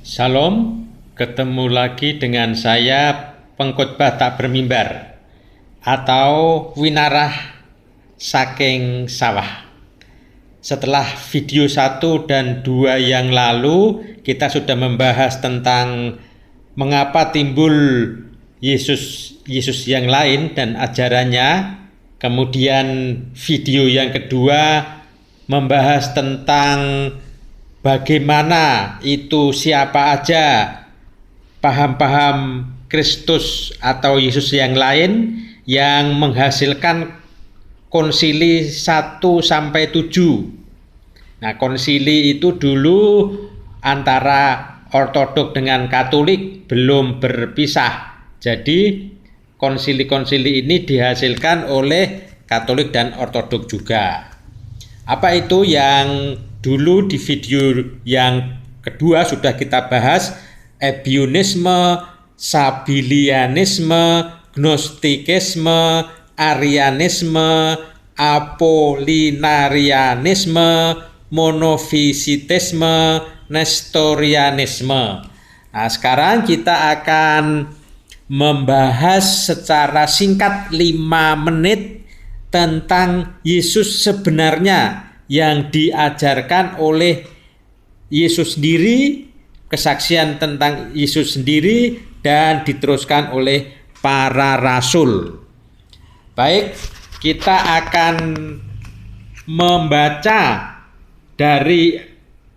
Salam, ketemu lagi dengan saya pengkhotbah tak bermimbar atau winarah saking sawah. Setelah video 1 dan 2 yang lalu kita sudah membahas tentang mengapa timbul Yesus yang lain dan ajarannya. Kemudian video yang kedua membahas tentang bagaimana itu siapa aja paham-paham Kristus atau Yesus yang lain yang menghasilkan konsili 1 sampai 7. Nah, konsili itu dulu antara Ortodok dengan Katolik belum berpisah. Jadi konsili-konsili ini dihasilkan oleh Katolik dan Ortodok juga. Apa itu yang dulu di video yang kedua sudah kita bahas? Ebionisme, Sabilianisme, Gnostikisme, Arianisme, Apollinarianisme, Monofisitisme, Nestorianisme. Nah, sekarang kita akan membahas secara singkat 5 menit tentang Yesus sebenarnya yang diajarkan oleh Yesus sendiri, kesaksian tentang Yesus sendiri, dan diteruskan oleh para rasul. Baik, kita akan membaca dari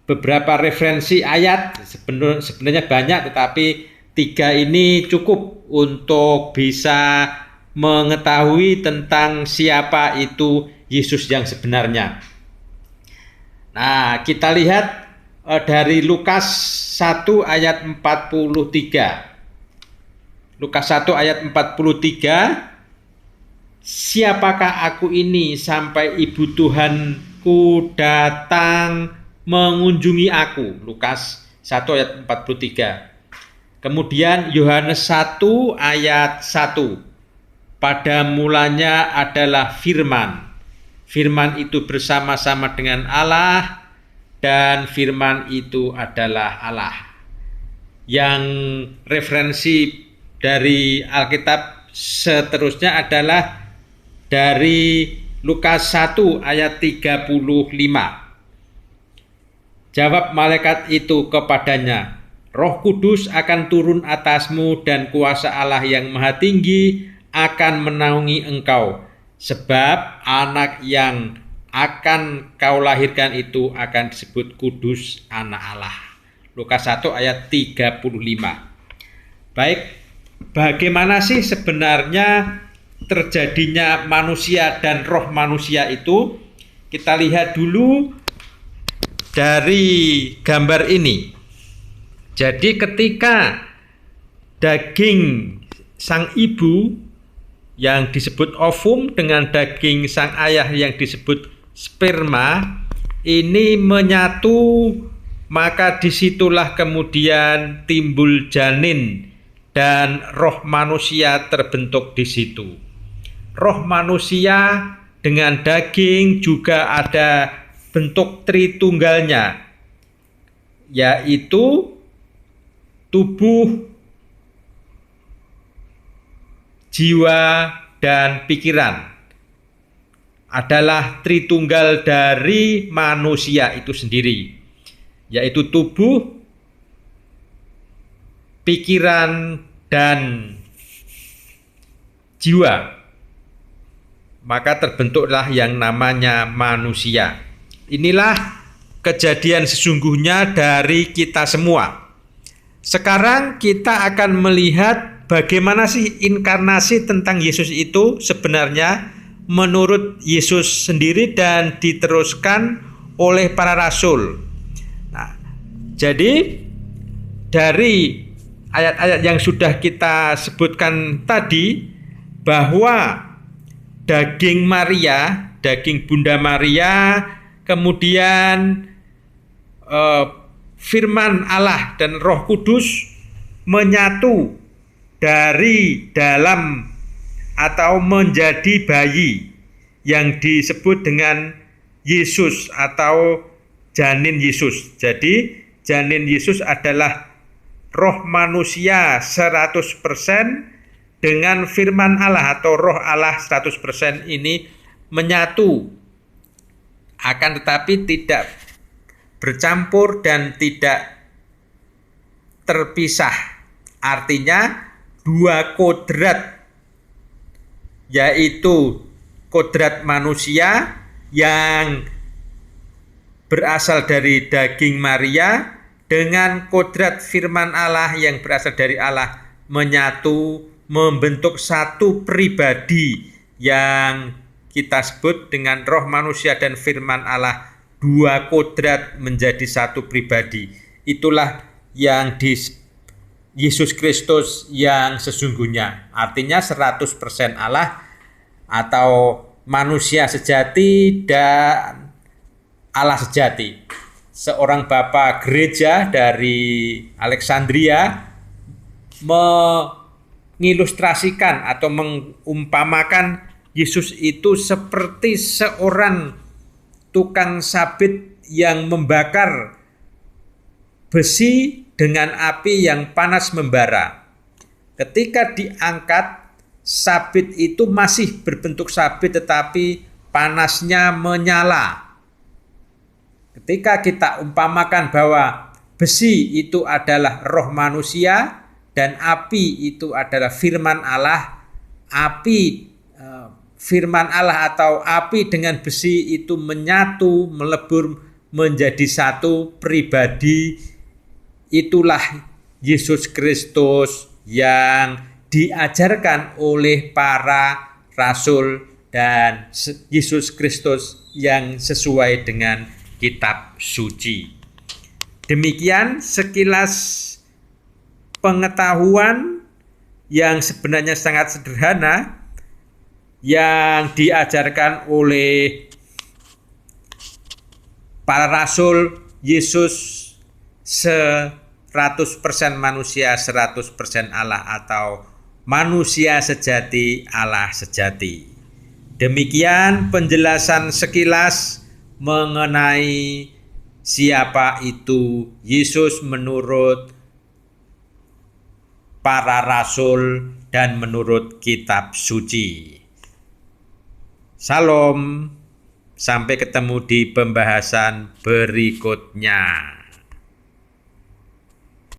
beberapa referensi ayat. Sebenarnya banyak, tetapi 3 ini cukup untuk bisa mengetahui tentang siapa itu Yesus yang sebenarnya. Nah, kita lihat dari Lukas 1 ayat 43. Lukas 1 ayat 43, siapakah aku ini sampai ibu Tuhanku datang mengunjungi aku? Lukas 1 ayat 43. Kemudian Yohanes 1 ayat 1. Pada mulanya adalah firman. Firman itu bersama-sama dengan Allah, dan firman itu adalah Allah. Yang referensi dari Alkitab seterusnya adalah dari Lukas 1 ayat 35. Jawab malaikat itu kepadanya, Roh Kudus akan turun atasmu dan kuasa Allah yang Maha Tinggi akan menaungi engkau, sebab anak yang akan kau lahirkan itu akan disebut kudus, anak Allah. Lukas 1 ayat 35. Baik, bagaimana sih sebenarnya terjadinya manusia dan roh manusia itu? Kita lihat dulu dari gambar ini. Jadi ketika daging sang ibu yang disebut ovum dengan daging sang ayah yang disebut sperma ini menyatu, maka disitulah kemudian timbul janin dan roh manusia terbentuk di situ. Roh manusia dengan daging juga ada bentuk tritunggalnya, yaitu tubuh, jiwa, dan pikiran adalah tritunggal dari manusia itu sendiri, yaitu tubuh, pikiran, dan jiwa. Maka terbentuklah yang namanya manusia. Inilah kejadian sesungguhnya dari kita semua. Sekarang kita akan melihat bagaimana sih inkarnasi tentang Yesus itu sebenarnya menurut Yesus sendiri dan diteruskan oleh para rasul. Nah, jadi dari ayat-ayat yang sudah kita sebutkan tadi, bahwa daging Maria, daging Bunda Maria, kemudian firman Allah dan Roh Kudus menyatu dari dalam atau menjadi bayi yang disebut dengan Yesus atau janin Yesus. Jadi janin Yesus adalah roh manusia 100% dengan firman Allah atau roh Allah 100% ini menyatu, akan tetapi tidak bercampur dan tidak terpisah. Artinya dua kodrat, yaitu kodrat manusia yang berasal dari daging Maria dengan kodrat firman Allah yang berasal dari Allah menyatu membentuk satu pribadi yang kita sebut dengan roh manusia dan firman Allah. Dua kodrat menjadi satu pribadi. Itulah yang di Yesus Kristus yang sesungguhnya. Artinya 100% Allah atau manusia sejati dan Allah sejati. Seorang bapak gereja dari Alexandria mengilustrasikan atau mengumpamakan Yesus itu seperti seorang tukang sabit yang membakar besi dengan api yang panas membara. Ketika diangkat, sabit itu masih berbentuk sabit tetapi panasnya menyala. Ketika kita umpamakan bahwa besi itu adalah roh manusia dan api itu adalah firman Allah, firman Allah atau api dengan besi itu menyatu, melebur menjadi satu pribadi. Itulah Yesus Kristus yang diajarkan oleh para rasul dan Yesus Kristus yang sesuai dengan kitab suci. Demikian sekilas pengetahuan yang sebenarnya sangat sederhana yang diajarkan oleh para rasul Yesus 100% manusia, 100% Allah atau manusia sejati, Allah sejati. Demikian penjelasan sekilas mengenai siapa itu Yesus menurut para rasul dan menurut kitab suci. Salam, sampai ketemu di pembahasan berikutnya.